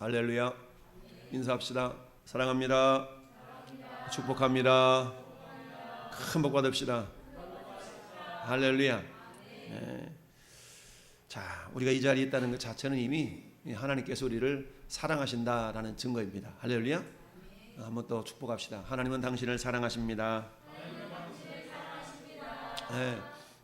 할렐루야. 인사합시다. 사랑합니다. 축복합니다. 큰 복 받읍시다. 할렐루야. 네. 자, 우리가 이 자리에 있다는 것 자체는 이미 하나님께서 우리를 사랑하신다라는 증거입니다. 할렐루야. 한번 또 축복합시다. 하나님은 당신을 사랑하십니다. 네.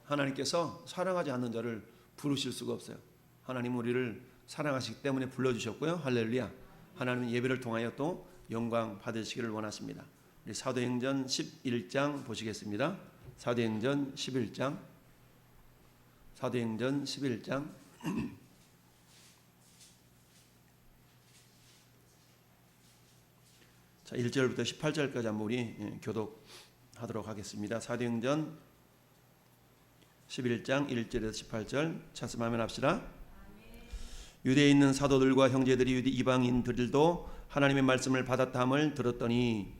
하나님께서 사랑하지 않는 자를 부르실 수가 없어요. 하나님 우리를 사랑하시기 때문에 불러주셨고요. 할렐루야. 하나님은 예배를 통하여 또 영광 받으시기를 원하십니다. 우리 사도행전 11장 보시겠습니다. 사도행전 11장. 사도행전 11장. 자, 1절부터 18절까지 한번 우리 교독하도록 하겠습니다. 사도행전 11장 1절에서 18절 찾으면 합시다. 유대에 있는 사도들과 형제들이 유대 이방인들도 하나님의 말씀을 받았다 함을 들었더니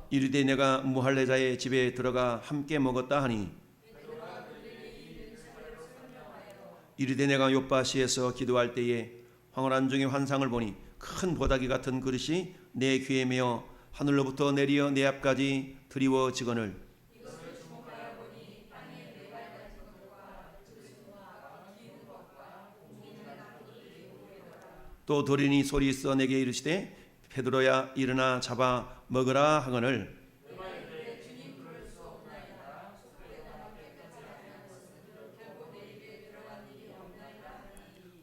이르되 내가 무할례자의 집에 들어가 함께 먹었다 하니 이르되 내가 요빠시에서 기도할 때에 황홀한 중에 환상을 보니 큰 보다기 같은 그릇이 내 귀에 메어 하늘로부터 내리어 내 앞까지 드리워지거늘 또 도련이 소리 있어 내게 이르시되 베드로야 일어나 잡아 먹으라 하거늘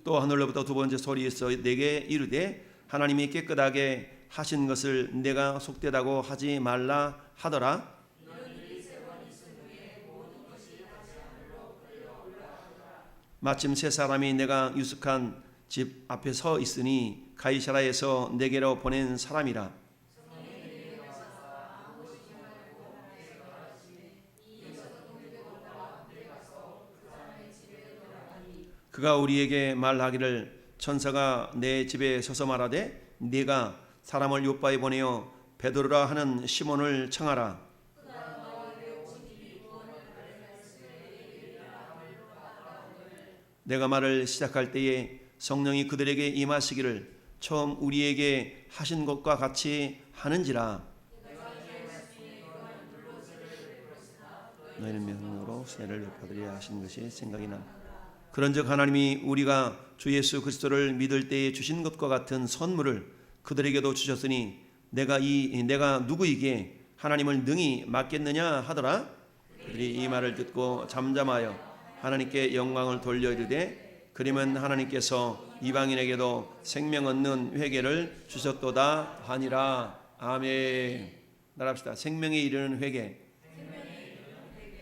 또 하늘로부터 두 번째 소리 있어 내게 이르되 하나님이 깨끗하게 하신 것을 내가 속되다고 하지 말라 하더라. 마침 세 사람이 내가 유숙한 집 앞에 서 있으니 가이사라에서 내게로 보낸 사람이라. 그가 우리에게 말하기를 천사가 내 집에 서서 말하되 네가 사람을 요빠에 보내어 베드로라 하는 시몬을 청하라. 내가 말을 시작할 때에 성령이 그들에게 임하시기를 처음 우리에게 하신 것과 같이 하는지라. 너희는 명령으로 세례를 베풀으려 하신 것이 생각이 나. 그런즉 하나님이 우리가 주 예수 그리스도를 믿을 때에 주신 것과 같은 선물을 그들에게도 주셨으니 내가 누구에게 하나님을 능히 맡겠느냐 하더라. 그들이 이 말을 듣고 잠잠하여 하나님께 영광을 돌려 이르되 그러면 하나님께서 이방인에게도 생명 얻는 회개를 주셨도다 하니라. 아멘. 나랍시다. 생명에 이르는 회개.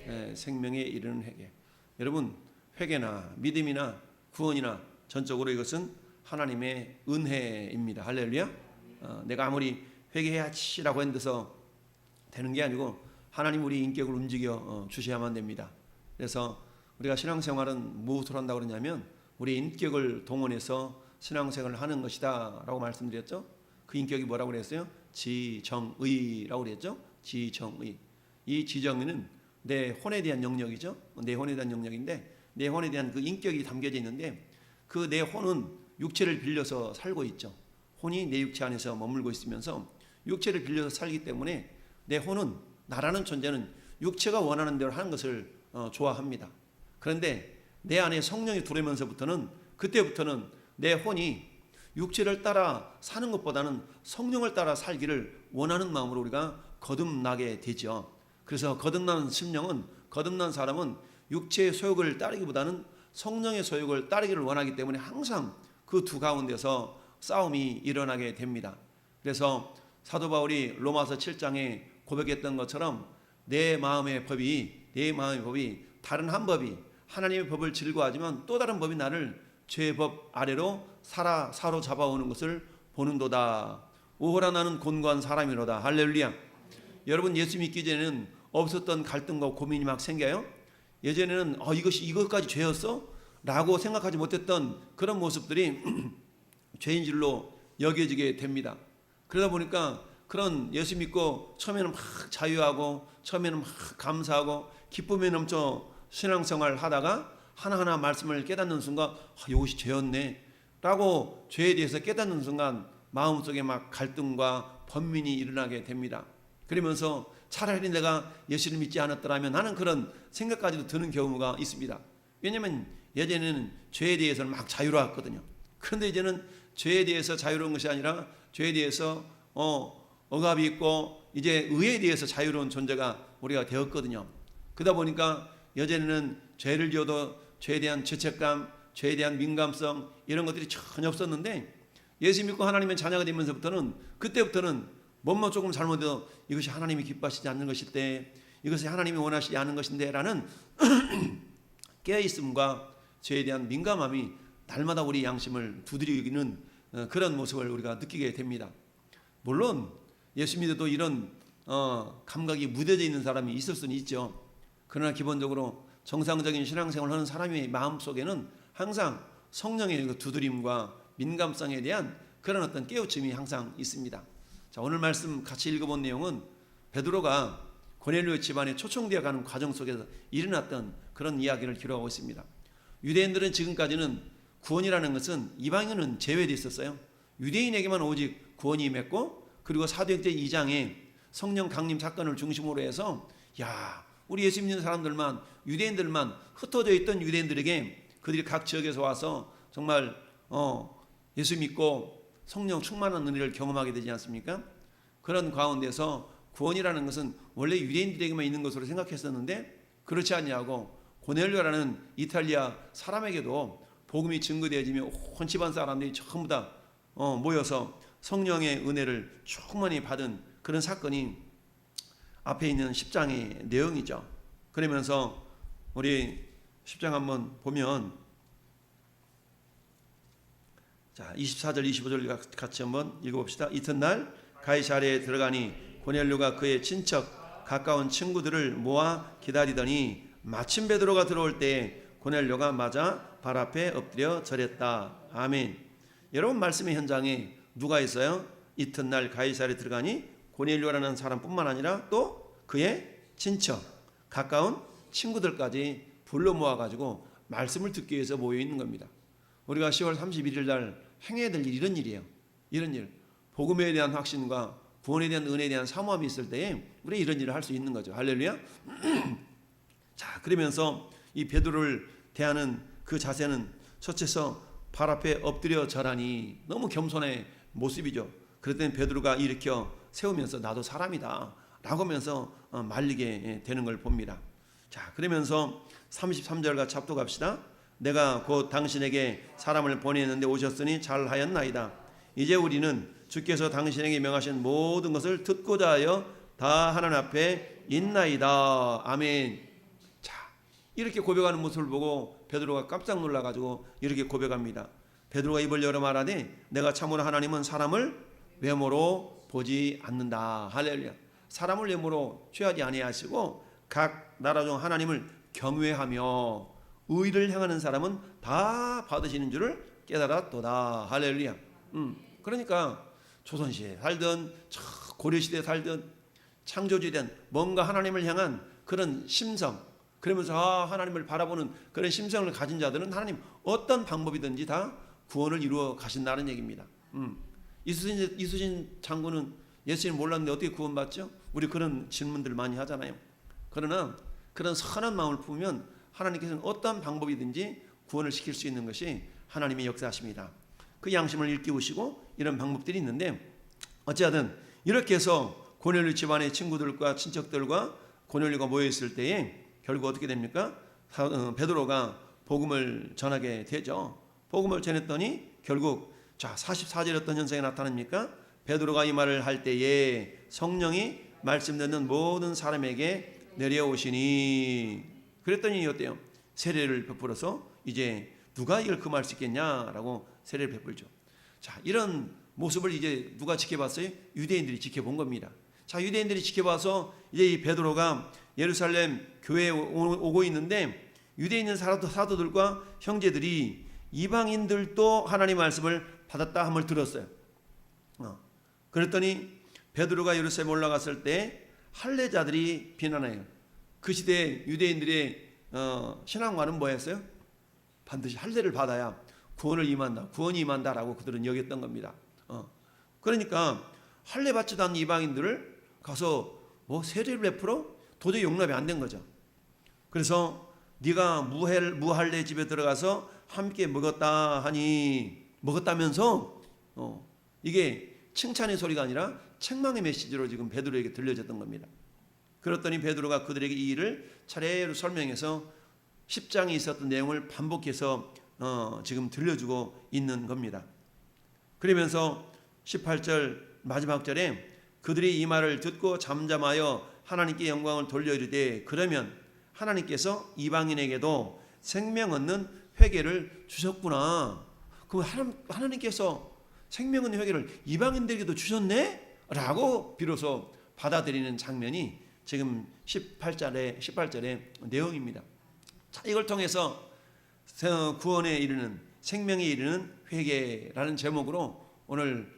네, 생명에 이르는 회개. 여러분 회개나 믿음이나 구원이나 전적으로 이것은 하나님의 은혜입니다. 할렐루야. 내가 아무리 회개해야지라고 한데서 되는 게 아니고 하나님 우리 인격을 움직여 주셔야만 됩니다. 그래서 우리가 신앙생활은 무엇을 한다고 그러냐면 우리 인격을 동원해서 신앙생활을 하는 것이다 라고 말씀드렸죠. 그 인격이 뭐라고 그랬어요? 지정의라고 그랬죠. 지정의. 이 지정의는 내 혼에 대한 영역이죠. 내 혼에 대한 영역인데 내 혼에 대한 그 인격이 담겨져 있는데 그 내 혼은 육체를 빌려서 살고 있죠. 혼이 내 육체 안에서 머물고 있으면서 육체를 빌려서 살기 때문에 내 혼은 나라는 존재는 육체가 원하는 대로 하는 것을 좋아합니다. 그런데 내 안에 성령이 들어오면서부터는 그때부터는 내 혼이 육체를 따라 사는 것보다는 성령을 따라 살기를 원하는 마음으로 우리가 거듭나게 되죠. 그래서 거듭난 심령은 거듭난 사람은 육체의 소욕을 따르기보다는 성령의 소욕을 따르기를 원하기 때문에 항상 그 두 가운데서 싸움이 일어나게 됩니다. 그래서 사도 바울이 로마서 7장에 고백했던 것처럼 내 마음의 법이 다른 한 법이 하나님의 법을 즐거워하지만 또 다른 법이 나를 죄의 법 아래로 사로잡아오는 것을 보는도다. 오호라 나는 곤고한 사람이로다. 할렐루야. 여러분 예수 믿기 전에는 없었던 갈등과 고민이 막 생겨요. 예전에는 이것까지 죄였어? 라고 생각하지 못했던 그런 모습들이 죄인 줄로 여겨지게 됩니다. 그러다 보니까 그런 예수 믿고 처음에는 막 자유하고 처음에는 막 감사하고 기쁨에 넘쳐 신앙생활을 하다가 하나하나 말씀을 깨닫는 순간 이것이 죄였네 라고 죄에 대해서 깨닫는 순간 마음속에 막 갈등과 번민이 일어나게 됩니다. 그러면서 차라리 내가 예수를 믿지 않았더라면 하는 그런 생각까지도 드는 경우가 있습니다. 왜냐하면 예전에는 죄에 대해서는 막 자유로웠거든요. 그런데 이제는 죄에 대해서 자유로운 것이 아니라 죄에 대해서 억압이 있고 이제 의에 대해서 자유로운 존재가 우리가 되었거든요. 그러다 보니까 예전에는 죄를 지어도 죄에 대한 죄책감, 죄에 대한 민감성 이런 것들이 전혀 없었는데 예수 믿고 하나님의 자녀가 되면서부터는 그때부터는 뭐뭐 조금 잘못해도 이것이 하나님이 기뻐하시지 않는 것일 때, 이것이 하나님이 원하시지 않은 것인데 라는 깨어있음과 죄에 대한 민감함이 날마다 우리 양심을 두드리는 그런 모습을 우리가 느끼게 됩니다. 물론 예수 믿어도 이런 감각이 무뎌져 있는 사람이 있을 수는 있죠. 그러나 기본적으로 정상적인 신앙생활을 하는 사람의 마음속에는 항상 성령의 그 두드림과 민감성에 대한 그런 어떤 깨우침이 항상 있습니다. 자, 오늘 말씀 같이 읽어본 내용은 베드로가 고넬료 집안에 초청되어 가는 과정 속에서 일어났던 그런 이야기를 기록하고 있습니다. 유대인들은 지금까지는 구원이라는 것은 이방인은 제외되어 있었어요. 유대인에게만 오직 구원이 임했고, 그리고 사도행전 2장에 성령 강림 사건을 중심으로 해서 우리 예수 믿는 사람들만, 유대인들만, 흩어져 있던 유대인들에게 그들이 각 지역에서 와서 정말 예수 믿고 성령 충만한 은혜를 경험하게 되지 않습니까? 그런 가운데서 구원이라는 것은 원래 유대인들에게만 있는 것으로 생각했었는데 그렇지 않냐고 고넬료라는 이탈리아 사람에게도 복음이 증거되어지며 온 집안 사람들이 전부 다 모여서 성령의 은혜를 충만히 받은 그런 사건이 앞에 있는 10장의 내용이죠. 그러면서 우리 10장 한번 보면, 자 24절 25절 같이 한번 읽어봅시다. 이튿날 가이사랴에 들어가니 고넬료가 그의 친척 가까운 친구들을 모아 기다리더니 마침 베드로가 들어올 때 고넬료가 맞아 발 앞에 엎드려 절했다. 아멘. 여러분, 말씀의 현장에 누가 있어요? 이튿날 가이사랴에 들어가니 고넬료라는 사람뿐만 아니라 또 그의 친척 가까운 친구들까지 불러 모아가지고 말씀을 듣기 위해서 모여 있는 겁니다. 우리가 10월 31일 날 행해야 될 일, 이런 일이에요. 이런 일, 복음에 대한 확신과 구원에 대한 은혜에 대한 사모함이 있을 때에 우리 이런 일을 할 수 있는 거죠. 할렐루야. 자, 그러면서 이 베드로를 대하는 그 자세는 첫째서 발 앞에 엎드려 절하니, 너무 겸손의 모습이죠. 그랬더니 베드로가 일으켜 세우면서 나도 사람이다 라고 하면서 말리게 되는 걸 봅니다. 자, 그러면서 33절 같이 합독합시다. 내가 곧 당신에게 사람을 보내는데 오셨으니 잘하였나이다. 이제 우리는 주께서 당신에게 명하신 모든 것을 듣고자 하여 다 하나님 앞에 있나이다. 아멘. 자, 이렇게 고백하는 모습을 보고 베드로가 깜짝 놀라가지고 이렇게 고백합니다. 베드로가 입을 열어 말하되 내가 참으로 하나님은 사람을 외모로 보지 않는다. 할렐루야. 사람을 외모로 취하지 아니하시고 각 나라 중 하나님을 경외하며 의를 행하는 사람은 다 받으시는 줄을 깨달았도다. 할렐루야. 그러니까 조선시대에 살든 고려시대에 살든 창조주된 뭔가 하나님을 향한 그런 심성, 그러면서 하나님을 바라보는 그런 심성을 가진 자들은 하나님 어떤 방법이든지 다 구원을 이루어 가신다는 얘기입니다. 이수진 장군은 예수님 몰랐는데 어떻게 구원받죠? 우리 그런 질문들 많이 하잖아요. 그러나 그런 선한 마음을 품으면 하나님께서는 어떤 방법이든지 구원을 시킬 수 있는 것이 하나님의 역사하십니다. 그 양심을 일깨우시고 이런 방법들이 있는데, 어찌하든 이렇게 해서 고넬료 집안의 친구들과 친척들과 고넬료가 모여있을 때에 결국 어떻게 됩니까? 베드로가 복음을 전하게 되죠. 복음을 전했더니 결국 44절에 어떤 현상이 나타납니까? 베드로가 이 말을 할 때에 성령이 말씀 듣는 모든 사람에게 내려오시니, 그랬더니 어때요? 세례를 베풀어서 이제 누가 이걸 금할 수 있겠냐라고 세례를 베풀죠. 자, 이런 모습을 이제 누가 지켜봤어요? 유대인들이 지켜본 겁니다. 자, 유대인들이 지켜봐서 이제 이 베드로가 예루살렘 교회에 오고 있는데 유대에 있는 사도들과 형제들이 이방인들도 하나님의 말씀을 받았다 함을 들었어요. 그랬더니 베드로가 예루살렘 올라갔을 때 할례자들이 비난해요. 그 시대 유대인들의 신앙관은 뭐였어요? 반드시 할례를 받아야 구원을 임한다, 구원이 임한다라고 그들은 여겼던 겁니다. 그러니까 할례 받지도 않는 이방인들을 가서 뭐 세례를 베풀어 도저히 용납이 안 된 거죠. 그래서 네가 무할례 집에 들어가서 함께 먹었다 하니, 먹었다면서 이게 칭찬의 소리가 아니라 책망의 메시지로 지금 베드로에게 들려졌던 겁니다. 그랬더니 베드로가 그들에게 이 일을 차례로 설명해서 10장에 있었던 내용을 반복해서 지금 들려주고 있는 겁니다. 그러면서 18절 마지막 절에 그들이 이 말을 듣고 잠잠하여 하나님께 영광을 돌려 이르되 그러면 하나님께서 이방인에게도 생명 얻는 회개를 주셨구나. 그럼 하나님께서 생명 얻는 회개를 이방인들에게도 주셨네? 라고 비로소 받아들이는 장면이 지금 18절의 내용입니다. 자, 이걸 통해서 구원에 이르는, 생명에 이르는 회개라는 제목으로 오늘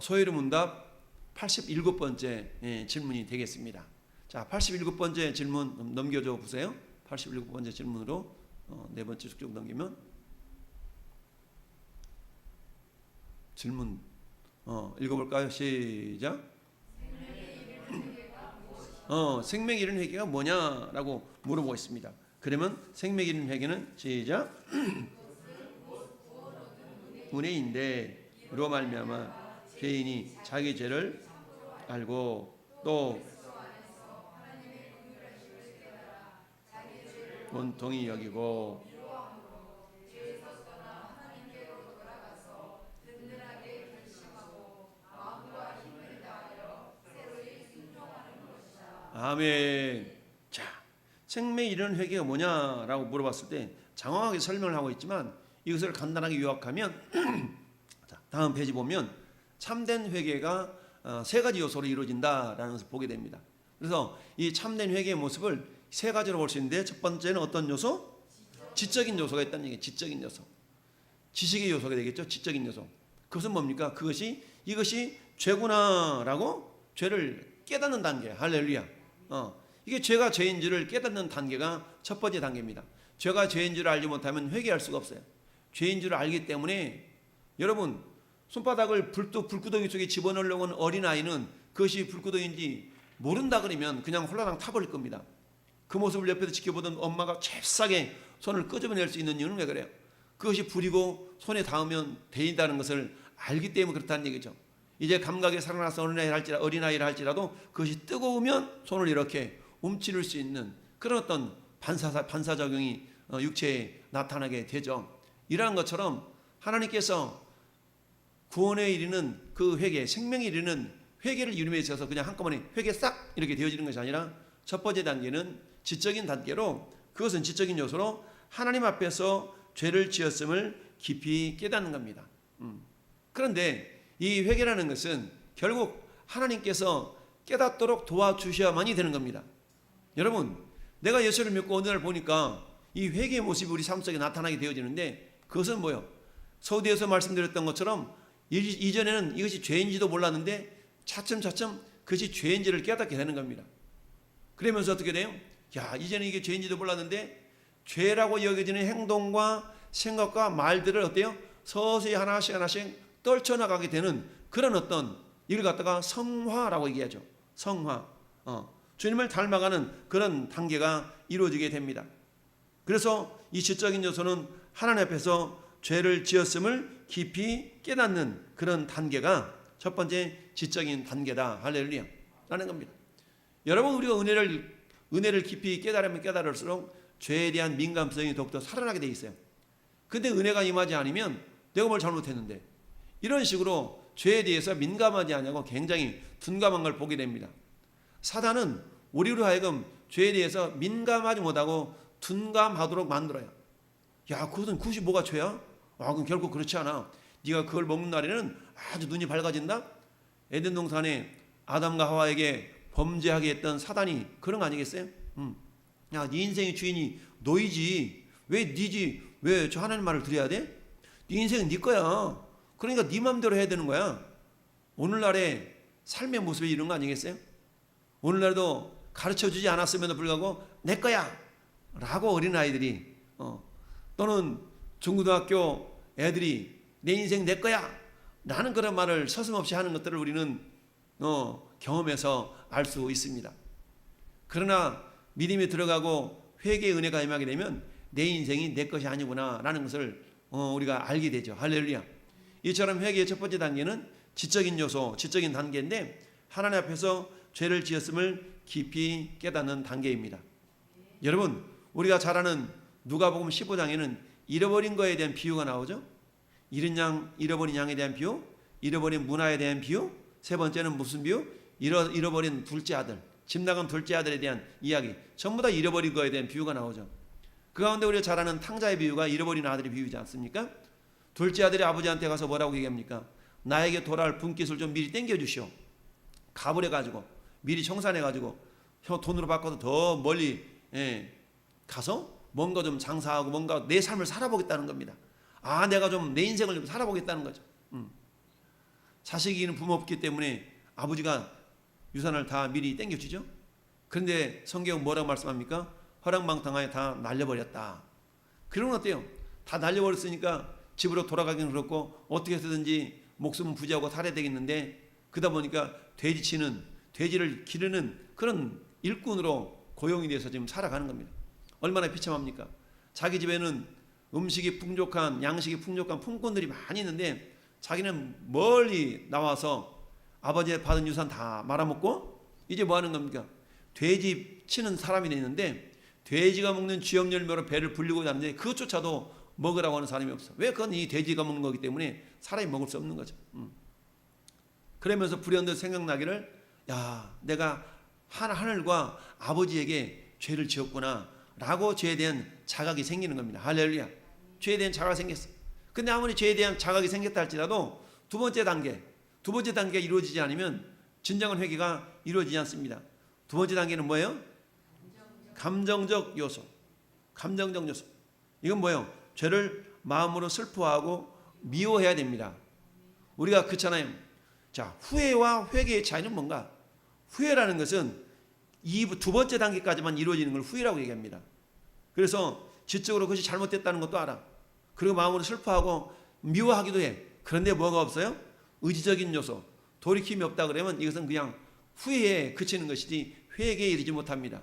소요리 문답 87번째 질문이 되겠습니다. 자, 87번째 질문 넘겨줘 보세요. 87번째 질문으로 네 번째 쭉 넘기면 질문 읽어볼까요? 시작. 생명에 이르는 회개가 뭐냐라고 물어보고 있습니다. 그러면 생명에 이르는 회개는 시작. 은혜인데 이로 말미암아 죄인이 자기 죄를 알고 또 온통이 여기고 아멘. 자, 생명에 이르는 회개가 뭐냐라고 물어봤을 때 장황하게 설명을 하고 있지만 이것을 간단하게 요약하면 자, 다음 페이지 보면 참된 회개가 세 가지 요소로 이루어진다라는 것을 보게 됩니다. 그래서 이 참된 회개의 모습을 세 가지로 볼 수 있는데 첫 번째는 어떤 요소? 지적인 요소가 있다는 얘기예요. 지적인 요소. 지식의 요소가 되겠죠. 지적인 요소. 그것은 뭡니까? 이것이 죄구나라고 죄를 깨닫는 단계. 할렐루야. 이게 죄가 죄인지를 깨닫는 단계가 첫 번째 단계입니다. 죄가 죄인지를 알지 못하면 회개할 수가 없어요. 죄인지를 알기 때문에 여러분 손바닥을 불구덩이 속에 집어넣으려고 하는 어린아이는 그것이 불구덩이인지 모른다 그러면 그냥 홀라당 타버릴 겁니다. 그 모습을 옆에서 지켜보던 엄마가 잽싸게 손을 끄집어낼 수 있는 이유는 왜 그래요? 그것이 불이고 손에 닿으면 데인다는 것을 알기 때문에 그렇다는 얘기죠. 이제 감각에 살아나서 어린아이를 할지라도 그것이 뜨거우면 손을 이렇게 움츠릴 수 있는 그런 어떤 반사작용이 육체에 나타나게 되죠. 이러한 것처럼 하나님께서 구원에 이르는 그 회개, 생명에 이르는 회개를 이룸에 있어서 그냥 한꺼번에 회개 싹 이렇게 되어지는 것이 아니라 첫 번째 단계는 지적인 단계로, 그것은 지적인 요소로 하나님 앞에서 죄를 지었음을 깊이 깨닫는 겁니다. 그런데 이 회개라는 것은 결국 하나님께서 깨닫도록 도와주셔야만이 되는 겁니다. 여러분, 내가 예수를 믿고 어느 날 보니까 이 회개의 모습이 우리 삶 속에 나타나게 되어지는데 그것은 뭐예요? 서두에서 말씀드렸던 것처럼 이전에는 이것이 죄인지도 몰랐는데 차츰차츰 그것이 죄인지를 깨닫게 되는 겁니다. 그러면서 어떻게 돼요? 야, 이제는 이게 죄인지도 몰랐는데 죄라고 여겨지는 행동과 생각과 말들을 어때요? 서서히 하나씩 떨쳐나가게 되는 그런 어떤 이를 갖다가 성화라고 얘기하죠. 성화. 주님을 닮아가는 그런 단계가 이루어지게 됩니다. 그래서 이 지적인 요소는 하나님 앞에서 죄를 지었음을 깊이 깨닫는 그런 단계가 첫 번째 지적인 단계다. 할렐루야. 라는 겁니다. 여러분, 우리가 은혜를 깊이 깨달으면 깨달을수록 죄에 대한 민감성이 더욱더 살아나게 돼 있어요. 근데 은혜가 임하지 않으면 내가 뭘 잘못했는데 이런 식으로 죄에 대해서 민감하지 않냐고 굉장히 둔감한 걸 보게 됩니다. 사단은 우리로 하여금 죄에 대해서 민감하지 못하고 둔감하도록 만들어요. 야, 그것이 뭐가 죄야? 그럼 결국 그렇지 않아. 네가 그걸 먹는 날에는 아주 눈이 밝아진다? 에덴 동산에 아담과 하와에게 범죄하게 했던 사단이 그런 거 아니겠어요? 야, 네 인생의 주인이 너희지. 왜 네지? 왜 저 하나님 말을 들어야 돼? 네 인생은 네 거야. 그러니까 네 맘대로 해야 되는 거야. 오늘날의 삶의 모습이 이런 거 아니겠어요? 오늘날도 가르쳐주지 않았음에도 불구하고 내 거야 라고 어린아이들이 또 또는 중고등학교 애들이 내 인생 내 거야 라는 그런 말을 서슴없이 하는 것들을 우리는 경험해서 알 수 있습니다. 그러나 믿음이 들어가고 회개의 은혜가 임하게 되면 내 인생이 내 것이 아니구나 라는 것을 우리가 알게 되죠. 할렐루야. 이처럼 회개의 첫 번째 단계는 지적인 요소, 지적인 단계인데 하나님 앞에서 죄를 지었음을 깊이 깨닫는 단계입니다. 여러분, 우리가 잘 아는 누가복음 15장에는 잃어버린 거에 대한 비유가 나오죠. 잃어버린 양에 대한 비유, 잃어버린 문화에 대한 비유, 세 번째는 무슨 비유? 잃어버린 둘째 아들, 집 나간 둘째 아들에 대한 이야기, 전부 다 잃어버린 거에 대한 비유가 나오죠. 그 가운데 우리가 잘 아는 탕자의 비유가 잃어버린 아들의 비유지 않습니까? 둘째 아들이 아버지한테 가서 뭐라고 얘기합니까? 나에게 돌아올 분깃을 좀 미리 땡겨주시오. 갑을 해가지고 미리 청산해가지고 돈으로 바꿔서 더 멀리 가서 뭔가 좀 장사하고 뭔가 내 삶을 살아보겠다는 겁니다. 내가 좀 내 인생을 좀 살아보겠다는 거죠. 자식이는 부모 없기 때문에 아버지가 유산을 다 미리 땡겨주죠. 그런데 성경은 뭐라고 말씀합니까? 허랑방탕하에 다 날려버렸다. 그러면 어때요? 다 날려버렸으니까 집으로 돌아가기는 그렇고 어떻게 해서든지 목숨은 부지하고 살아야 되겠는데 그러다 보니까 돼지를 기르는 그런 일꾼으로 고용이 돼서 지금 살아가는 겁니다. 얼마나 비참합니까? 자기 집에는 음식이 풍족한, 양식이 풍족한 품꾼들이 많이 있는데 자기는 멀리 나와서 아버지의 받은 유산 다 말아먹고 이제 뭐 하는 겁니까? 돼지 치는 사람이 있는데 돼지가 먹는 쥐염열매로 배를 불리고 자는데 그것조차도 먹으라고 하는 사람이 없어. 왜? 그건 이 돼지가 먹는 거기 때문에 사람이 먹을 수 없는 거죠. 그러면서 불현듯 생각나기를 내가 하늘과 아버지에게 죄를 지었구나 라고 죄에 대한 자각이 생기는 겁니다. 할렐루야. 죄에 대한 자각이 생겼어. 근데 아무리 죄에 대한 자각이 생겼다 할지라도 두 번째 단계가 이루어지지 않으면 진정한 회개가 이루어지지 않습니다. 두 번째 단계는 뭐예요? 감정적 요소. 이건 뭐예요? 죄를 마음으로 슬퍼하고 미워해야 됩니다. 우리가 그렇잖아요. 자, 후회와 회개의 차이는 뭔가? 후회라는 것은 이 두 번째 단계까지만 이루어지는 걸 후회라고 얘기합니다. 그래서 지적으로 그것이 잘못됐다는 것도 알아. 그리고 마음으로 슬퍼하고 미워하기도 해. 그런데 뭐가 없어요? 의지적인 요소, 돌이킴이 없다 그러면 이것은 그냥 후회에 그치는 것이지 회개에 이르지 못합니다.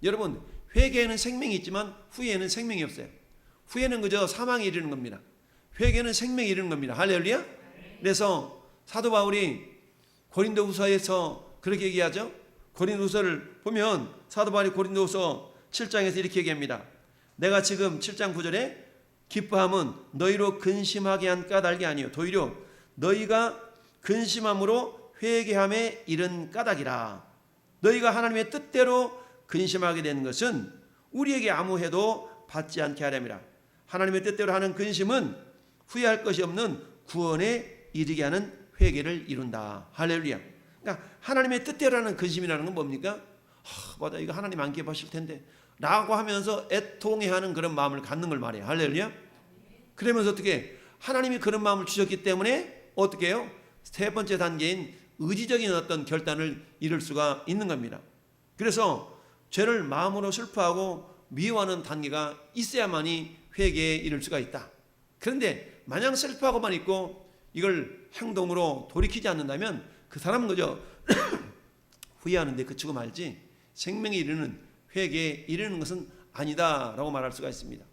여러분, 회개에는 생명이 있지만 후회에는 생명이 없어요. 후회는 그저 사망에 이르는 겁니다. 회개는 생명에 이르는 겁니다. 할렐루야. 그래서 사도 바울이 고린도후서에서 그렇게 얘기하죠. 고린도후서를 보면 사도 바울이 고린도후서 7장에서 이렇게 얘기합니다. 내가 지금 7장 9절에 기뻐함은 너희로 근심하게 한 까닭이 아니요 도리어 너희가 근심함으로 회개함에 이른 까닭이라. 너희가 하나님의 뜻대로 근심하게 된 것은 우리에게 아무 해도 받지 않게 하렴이라. 하나님의 뜻대로 하는 근심은 후회할 것이 없는 구원에 이르게 하는 회개를 이룬다. 할렐루야. 그러니까 하나님의 뜻대로 하는 근심이라는 건 뭡니까? 맞아, 이거 하나님 안 기뻐하실 텐데 라고 하면서 애통해하는 그런 마음을 갖는 걸 말해요. 할렐루야. 그러면서 어떻게 하나님이 그런 마음을 주셨기 때문에 어떻게 해요? 세 번째 단계인 의지적인 어떤 결단을 이룰 수가 있는 겁니다. 그래서 죄를 마음으로 슬퍼하고 미워하는 단계가 있어야만이 회개에 이를 수가 있다. 그런데 마냥 슬퍼하고만 있고 이걸 행동으로 돌이키지 않는다면 그 사람은 그저 후회하는데 그치고 말지 생명에 이르는 회개에 이르는 것은 아니다라고 말할 수가 있습니다.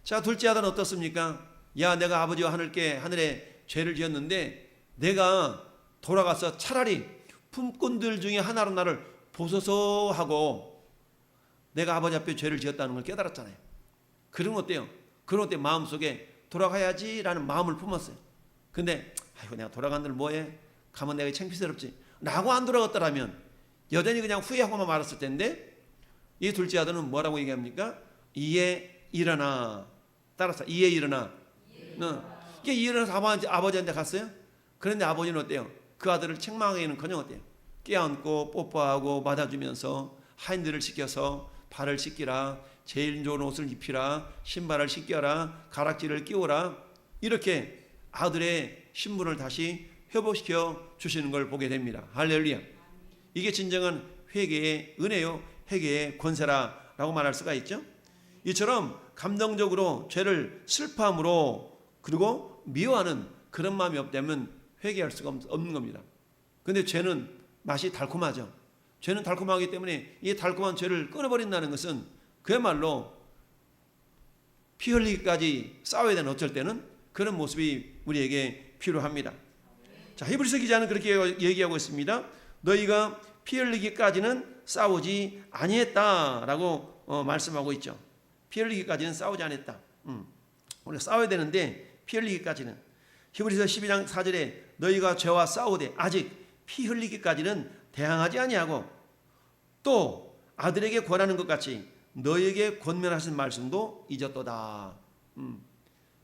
자, 둘째 아들은 어떻습니까? 내가 아버지와 하늘에 죄를 지었는데 내가 돌아가서 차라리 품꾼들 중에 하나로 나를 보소서 하고 내가 아버지 앞에 죄를 지었다는 걸 깨달았잖아요. 그러면 어때요? 그런 때 마음속에 돌아가야지라는 마음을 품었어요. 근데 내가 돌아간들 뭐해? 가면 내가 창피스럽지 라고 안 돌아갔더라면 여전히 그냥 후회하고만 말았을 텐데 이 둘째 아들은 뭐라고 얘기합니까? 이에 일어나. 따라서 이에 일어나. 이게 일어나서 아버지한테 갔어요. 그런데 아버지는 어때요? 그 아들을 책망하기는커녕 어때요? 껴안고 뽀뽀하고 맞아주면서 하인들을 시켜서 발을 씻기라, 제일 좋은 옷을 입히라, 신발을 씻겨라, 가락지를 끼워라, 이렇게 아들의 신분을 다시 회복시켜 주시는 걸 보게 됩니다. 할렐루야. 이게 진정한 회개의 은혜요, 회개의 권세라라고 말할 수가 있죠. 이처럼 감정적으로 죄를 슬퍼함으로 그리고 미워하는 그런 마음이 없다면 회개할 수가 없는 겁니다. 그런데 죄는 맛이 달콤하죠. 죄는 달콤하기 때문에 이 달콤한 죄를 끊어버린다는 것은 그야말로 피 흘리기까지 싸워야 되는, 어쩔 때는 그런 모습이 우리에게 필요합니다. 자, 히브리서 기자는 그렇게 얘기하고 있습니다. 너희가 피 흘리기까지는 싸우지 아니했다라고 말씀하고 있죠. 피 흘리기까지는 싸우지 않았다. 우리가 싸워야 되는데 피 흘리기까지는. 히브리서 12장 4절에 너희가 죄와 싸우되 아직 피 흘리기까지는 대항하지 아니하고 또 아들에게 권하는 것 같이 너희에게 권면하신 말씀도 잊었도다.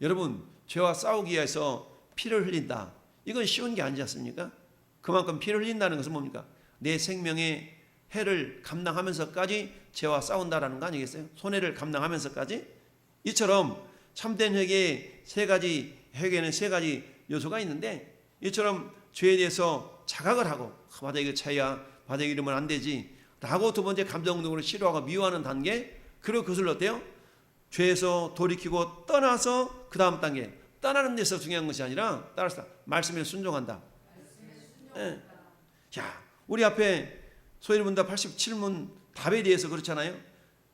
여러분, 죄와 싸우기 위해서 피를 흘린다. 이건 쉬운 게 아니지 않습니까? 그만큼 피를 흘린다는 것은 뭡니까? 내 생명의 해를 감당하면서까지 죄와 싸운다라는 거 아니겠어요? 손해를 감당하면서까지. 이처럼 참된 회개의 회개는 세 가지 요소가 있는데, 이처럼 죄에 대해서 자각을 하고 바다 이거 죄야, 바다 이러면 안 되지 라고 두 번째 감정적으로 싫어하고 미워하는 단계, 그리고 그것을 어때요? 죄에서 돌이키고 떠나서 그 다음 단계, 떠나는 데서 중요한 것이 아니라 따라서 말씀에 순종한다. 네. 자, 우리 앞에 소위 문답 87문 답에 대해서 그렇잖아요.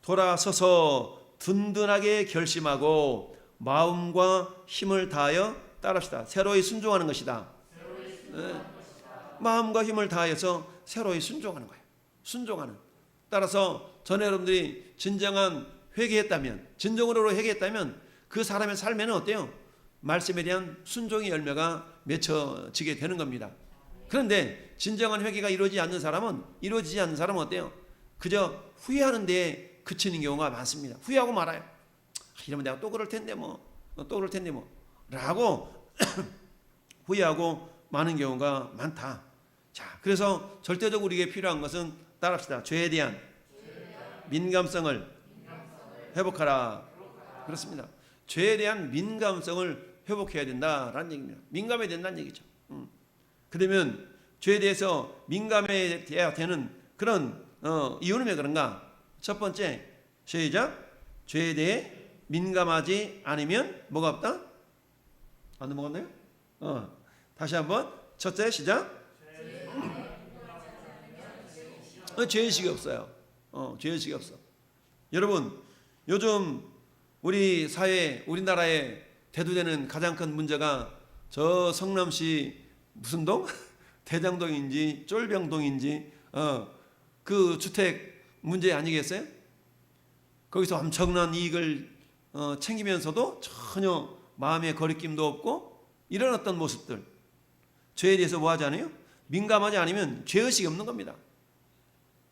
돌아서서 든든하게 결심하고 마음과 힘을 다하여 따릅시다. 새로이 순종하는 것이다. 네. 마음과 힘을 다해서 새로이 순종하는 거예요. 순종하는. 따라서 전에 여러분들이 진정한 회개했다면, 진정으로 회개했다면 그 사람의 삶에는 어때요? 말씀에 대한 순종의 열매가 맺혀지게 되는 겁니다. 그런데 진정한 회개가 이루어지지 않는 사람은 어때요? 그저 후회하는 데에 그치는 경우가 많습니다. 후회하고 말아요. 이러면 내가 또 그럴 텐데 뭐 라고 후회하고 많은 경우가 많다. 자, 그래서 절대적으로 우리에게 필요한 것은 따라합시다. 죄에 대한 민감성을 회복하라. 그렇습니다. 죄에 대한 민감성을 회복해야 된다라는 얘기입니다. 민감해야 된다는 얘기죠. 그러면 죄에 대해서 민감해야 되는 그런 이유는 왜 그런가? 첫 번째, 시작. 죄에 대해 민감하지 않으면 뭐가 없다? 안 넘어갔나요? 다시 한번. 첫째, 시작. 죄의식이 없어요. 죄의식이 없어. 여러분, 요즘 우리 사회, 우리나라에 대두되는 가장 큰 문제가 저 성남시 무슨 동? 대장동인지 쫄병동인지 그 주택 문제 아니겠어요? 거기서 엄청난 이익을 챙기면서도 전혀 마음의 거리낌도 없고 이런 어떤 모습들, 죄에 대해서 뭐 하지 않아요? 민감하지 않으면 죄의식이 없는 겁니다.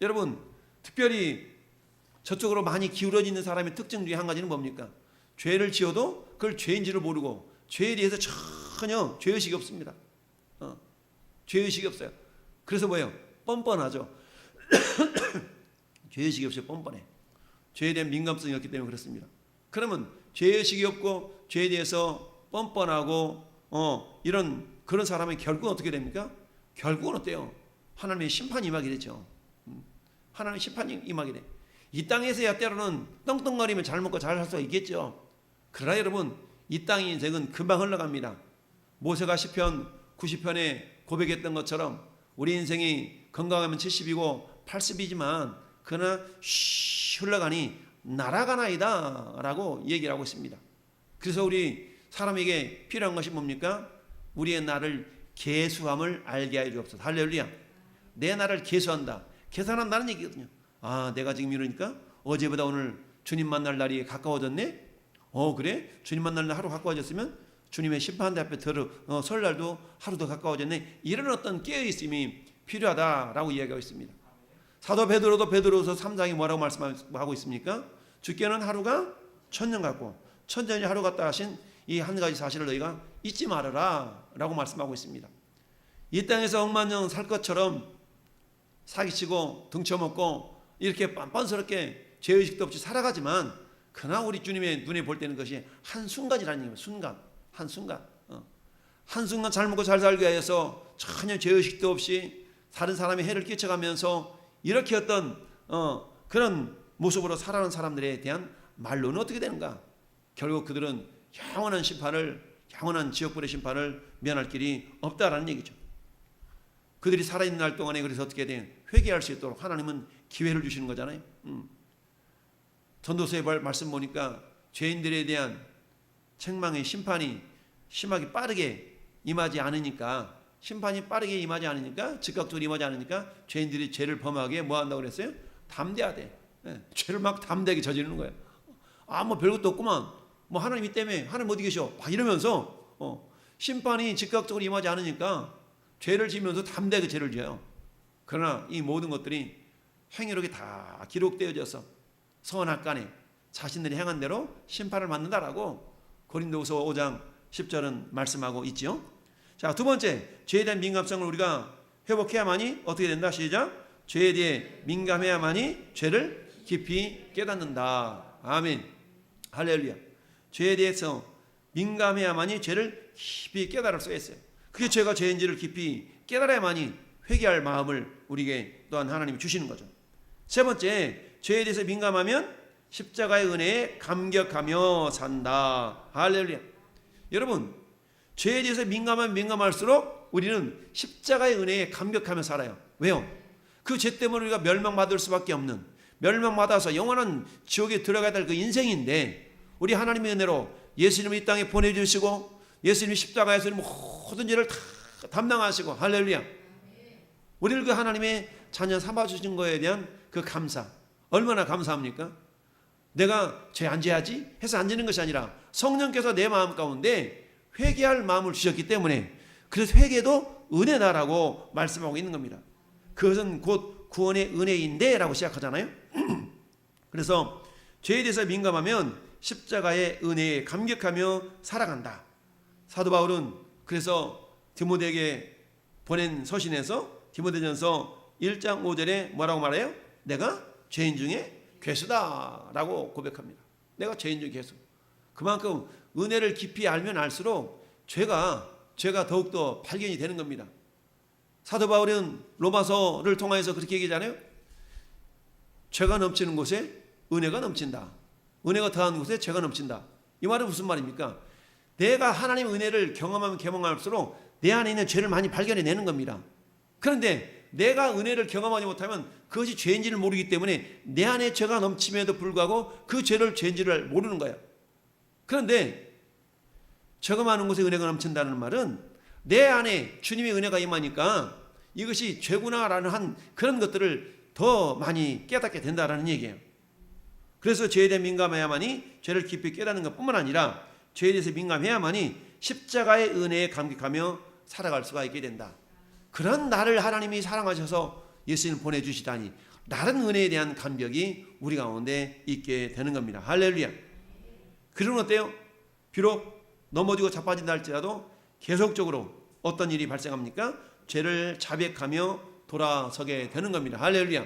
여러분, 특별히 저쪽으로 많이 기울어지는 사람의 특징 중에 한 가지는 뭡니까? 죄를 지어도 그걸 죄인지를 모르고 죄에 대해서 전혀 죄의식이 없습니다. 죄의식이 없어요. 그래서 뭐예요? 뻔뻔하죠. 죄의식이 없어요. 뻔뻔해. 죄에 대한 민감성이 없기 때문에 그렇습니다. 그러면 죄의식이 없고 죄에 대해서 뻔뻔하고 이런 그런 사람은 결국은 어떻게 됩니까? 결국은 어때요? 하나님의 심판이 임하게 되죠. 하나님의 심판이 임하게 돼. 이 땅에서야 때로는 떵떵거리면 잘 먹고 잘 살 수가 있겠죠. 그러나 여러분, 이 땅의 인생은 금방 흘러갑니다. 모세가 시편 90편에 고백했던 것처럼 우리 인생이 건강하면 70이고 80이지만 그러나 흘러가니 날아가나이다 라고 얘기를 하고 있습니다. 그래서 우리 사람에게 필요한 것이 뭡니까? 우리의 나를 계수함을 알게 하여 주옵소서. 할렐루야. 내 나를 계수한다. 계산한다는 얘기거든요. 아, 내가 지금 이러니까 어제보다 오늘 주님 만날 날이 가까워졌네? 그래? 주님 만날 날 하루 가까워졌으면 주님의 심판대 앞에 설 날도 하루 더 가까워졌네? 이런 어떤 깨어있음이 필요하다라고 이야기하고 있습니다. 사도 베드로도 베드로서 3장이 뭐라고 말씀하고 있습니까? 주께는 하루가 천년 같고 천년이 하루 같다 하신 이 한 가지 사실을 너희가 잊지 말아라 라고 말씀하고 있습니다. 이 땅에서 억만년 살 것처럼 사기치고 등쳐먹고 이렇게 빤빤스럽게 죄의식도 없이 살아가지만 그러나 우리 주님의 눈에 볼 때는 것이 한순간이라는 얘기입니다. 순간, 한순간. 한순간 잘 먹고 잘 살기 위해서 전혀 죄의식도 없이 다른 사람의 해를 끼쳐가면서 이렇게 어떤 그런 모습으로 살아가는 사람들에 대한 말로는 어떻게 되는가? 결국 그들은 영원한 지옥불의 심판을 면할 길이 없다라는 얘기죠. 그들이 살아있는 날 동안에 그래서 어떻게 돼? 회개할 수 있도록 하나님은 기회를 주시는 거잖아요. 전도서의 말씀 보니까 죄인들에 대한 책망의 심판이 심하게 빠르게 임하지 않으니까, 심판이 빠르게 임하지 않으니까, 즉각적으로 임하지 않으니까 죄인들이 죄를 범하게 뭐 한다고 그랬어요? 담대하대. 죄를 막 담대하게 저지르는 거예요. 뭐 별것도 없구만. 뭐 하나님 이 때문에 하나님 어디 계셔? 막 이러면서 심판이 즉각적으로 임하지 않으니까 죄를 지면서 담대하게 죄를 지어요. 그러나 이 모든 것들이 행위록에 다 기록되어져서 선악간에 자신들이 행한 대로 심판을 받는다라고 고린도후서 5장 10절은 말씀하고 있지요. 자, 두 번째, 죄에 대한 민감성을 우리가 회복해야만이 어떻게 된다? 시작. 죄에 대해 민감해야만이 죄를 깊이 깨닫는다. 아멘. 할렐루야. 죄에 대해서 민감해야만이 죄를 깊이 깨달을 수가 있어요. 그게 죄가 죄인지를 깊이 깨달아야만이 회개할 마음을 우리에게 또한 하나님이 주시는 거죠. 세 번째, 죄에 대해서 민감하면 십자가의 은혜에 감격하며 산다. 할렐루야. 여러분, 죄에 대해서 민감하면 민감할수록 우리는 십자가의 은혜에 감격하며 살아요. 왜요? 그 죄 때문에 우리가 멸망받을 수밖에 없는, 멸망받아서 영원한 지옥에 들어가야 될 그 인생인데, 우리 하나님의 은혜로 예수님을 이 땅에 보내주시고 예수님이 십자가에서 모든 죄를 다 담당하시고, 할렐루야, 우리를 그 하나님의 자녀 삼아주신 거에 대한 그 감사, 얼마나 감사합니까? 내가 죄 안 지어야지 해서 안 지는 것이 아니라 성령께서 내 마음 가운데 회개할 마음을 주셨기 때문에, 그래서 회개도 은혜다라고 말씀하고 있는 겁니다. 그것은 곧 구원의 은혜인데 라고 시작하잖아요. 그래서 죄에 대해서 민감하면 십자가의 은혜에 감격하며 살아간다. 사도 바울은 그래서 디모데에게 보낸 서신에서 디모데전서 1장 5절에 뭐라고 말해요? 내가 죄인 중에 괴수다라고 고백합니다. 내가 죄인 중에 괴수. 그만큼 은혜를 깊이 알면 알수록 죄가 더욱더 발견이 되는 겁니다. 사도 바울은 로마서를 통해서 그렇게 얘기하잖아요. 죄가 넘치는 곳에 은혜가 넘친다. 은혜가 더한 곳에 죄가 넘친다. 이 말은 무슨 말입니까? 내가 하나님의 은혜를 경험하면 경험할수록 내 안에 있는 죄를 많이 발견해내는 겁니다. 그런데 내가 은혜를 경험하지 못하면 그것이 죄인지를 모르기 때문에 내 안에 죄가 넘침에도 불구하고 그 죄를 죄인지를 모르는 거예요. 그런데 죄가 많은 곳에 은혜가 넘친다는 말은 내 안에 주님의 은혜가 임하니까 이것이 죄구나라는 한 그런 것들을 더 많이 깨닫게 된다라는 얘기예요. 그래서 죄에 대해 민감해야만이 죄를 깊이 깨닫는 것뿐만 아니라 죄에 대해서 민감해야만이 십자가의 은혜에 감격하며 살아갈 수가 있게 된다. 그런 나를 하나님이 사랑하셔서 예수님을 보내주시다니, 다른 은혜에 대한 감격이 우리 가운데 있게 되는 겁니다. 할렐루야. 그러면 어때요? 비록 넘어지고 자빠진다 할지라도 계속적으로 어떤 일이 발생합니까? 죄를 자백하며 돌아서게 되는 겁니다. 할렐루야.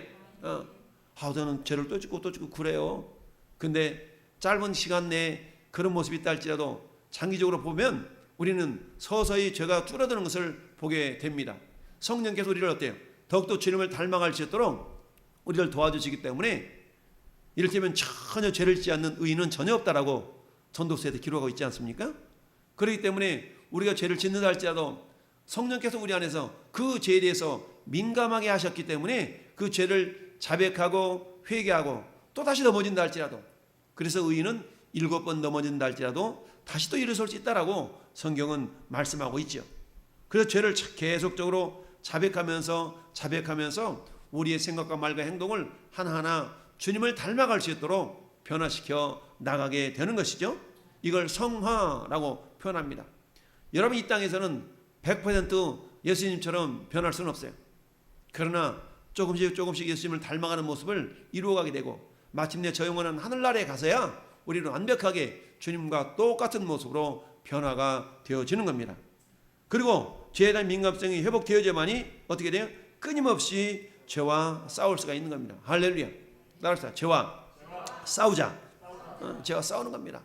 저는 죄를 또 짓고 그래요. 근데 짧은 시간 내에 그런 모습이 있다 할지라도 장기적으로 보면 우리는 서서히 죄가 줄어드는 것을 보게 됩니다. 성령께서 우리를 어때요? 더욱더 주님을 닮아갈 수 있도록 우리를 도와주시기 때문에, 이를테면 전혀 죄를 짓지 않는 의인은 전혀 없다라고 전도서에도 기록하고 있지 않습니까? 그렇기 때문에 우리가 죄를 짓는다 할지라도 성령께서 우리 안에서 그 죄에 대해서 민감하게 하셨기 때문에 그 죄를 자백하고 회개하고 또다시 넘어진다 할지라도, 그래서 의인은 7번 넘어진다 할지라도 다시 또 일어설 수 있다라고 성경은 말씀하고 있죠. 그래서 죄를 계속적으로 자백하면서 우리의 생각과 말과 행동을 하나하나 주님을 닮아갈 수 있도록 변화시켜 나가게 되는 것이죠. 이걸 성화라고 표현합니다. 여러분, 이 땅에서는 100% 예수님처럼 변할 수는 없어요. 그러나 조금씩 예수님을 닮아가는 모습을 이루어가게 되고, 마침내 저 영원한 하늘나라에 가서야 우리는 완벽하게 주님과 똑같은 모습으로 변화가 되어지는 겁니다. 그리고 죄에 대한 민감성이 회복되어져야만이 어떻게 돼요? 끊임없이 죄와 싸울 수가 있는 겁니다. 할렐루야. 따라합시다. 죄와 싸우자. 죄와 싸우는 겁니다.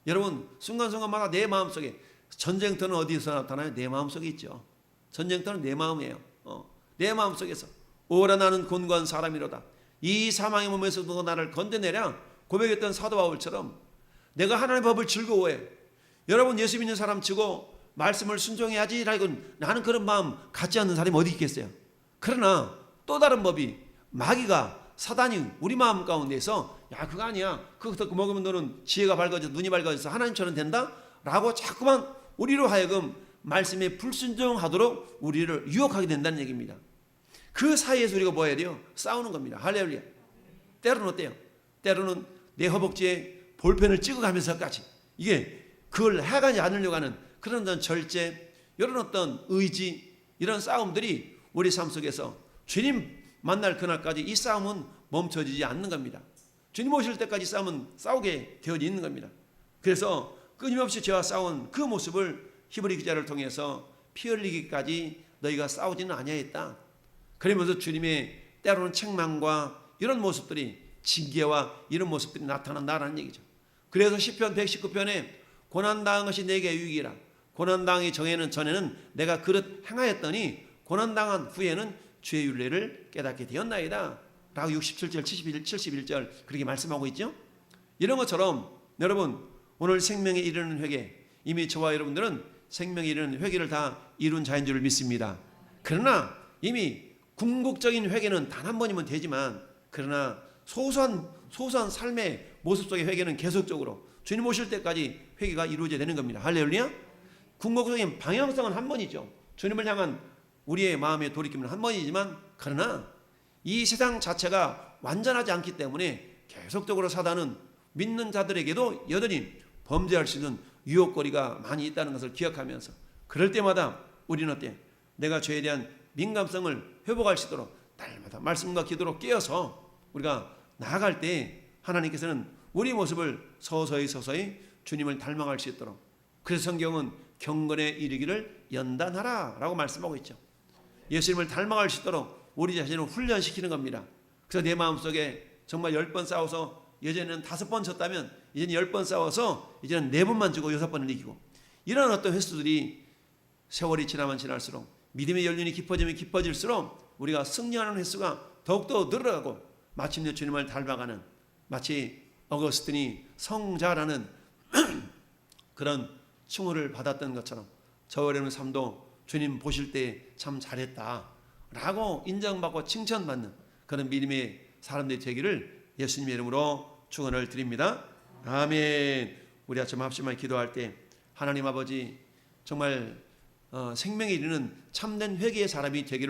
여러분, 순간순간마다 내 마음속에, 전쟁터는 어디서 나타나요? 내 마음속에 있죠. 전쟁터는 내 마음이에요. 내 마음속에서 오라 나는 곤고한 사람이로다. 이 사망의 몸에서도 나를 건져내랴. 고백했던 사도 바울처럼 내가 하나님의 법을 즐거워해. 여러분 예수 믿는 사람 치고 말씀을 순종해야지라고 나는 그런 마음 갖지 않는 사람이 어디 있겠어요. 그러나 또 다른 법이 마귀가 사단이 우리 마음 가운데서 야 그거 아니야. 그거 먹으면 너는 지혜가 밝아져서 눈이 밝아져서 하나님처럼 된다? 라고 자꾸만 우리로 하여금 말씀에 불순종하도록 우리를 유혹하게 된다는 얘기입니다. 그 사이에서 우리가 뭐 해야 돼요? 싸우는 겁니다. 할렐루야. 때로는 어때요? 때로는 내 허벅지에 볼펜을 찍어가면서까지 이게 그걸 해가지 않으려고 하는 그런 어떤 절제, 이런 어떤 의지, 이런 싸움들이 우리 삶 속에서 주님 만날 그날까지 이 싸움은 멈춰지지 않는 겁니다. 주님 오실 때까지 싸움은 싸우게 되어 있는 겁니다. 그래서 끊임없이 죄와 싸운 그 모습을 히브리 기자를 통해서 피 흘리기까지 너희가 싸우지는 아니하였다. 그러면서 주님의 때로는 책망과 이런 모습들이 징계와 이런 모습들이 나타난다는 얘기죠. 그래서 시편 119편에 고난당한 것이 내게 유익이라. 고난당하기 전에는 내가 그릇 행하였더니 고난당한 후에는 주의 윤례를 깨닫게 되었나이다 라고 67절 71절 그렇게 말씀하고 있죠. 이런 것처럼 여러분 오늘 생명에 이르는 회개, 이미 저와 여러분들은 생명에 이르는 회개를 다 이룬 자인 줄 믿습니다. 그러나 이미 궁극적인 회개는 단 한 번이면 되지만 그러나 소소한 삶의 모습 속의 회개는 계속적으로 주님 오실 때까지 회개가 이루어져야 되는 겁니다. 할렐루야. 궁극적인 방향성은 한 번이죠. 주님을 향한 우리의 마음의 돌이킴은 한 번이지만 그러나 이 세상 자체가 완전하지 않기 때문에 계속적으로 사단은 믿는 자들에게도 여전히 범죄할 수 있는 유혹거리가 많이 있다는 것을 기억하면서 그럴 때마다 우리는 어때? 내가 죄에 대한 민감성을 회복할 수 있도록 날마다 말씀과 기도로 깨어서 우리가 나아갈 때 하나님께서는 우리 모습을 서서히 주님을 닮아갈 수 있도록, 그래서 성경은 경건에 이르기를 연단하라 라고 말씀하고 있죠. 예수님을 닮아갈 수 있도록 우리 자신을 훈련시키는 겁니다. 그래서 내 마음속에 정말 10번 싸워서 예전에는 5번 졌다면 이제는 10번 싸워서 이제는 4번만 지고 6번을 이기고, 이런 어떤 횟수들이 세월이 지나면 지날수록 믿음의 연륜이 깊어지면 깊어질수록 우리가 승리하는 횟수가 더욱더 늘어가고 마침내 주님을 닮아가는, 마치 어거스틴이 성자라는 그런 칭호를 받았던 것처럼 저와 여러분의 삶도 주님 보실 때 참 잘했다 라고 인정받고 칭찬받는 그런 믿음의 사람들이 되기를 예수님의 이름으로 축원을 드립니다. 아멘. 우리 아침 합심하여 기도할 때 하나님 아버지 정말 생명에 이르는 참된 회개의 사람이 되기를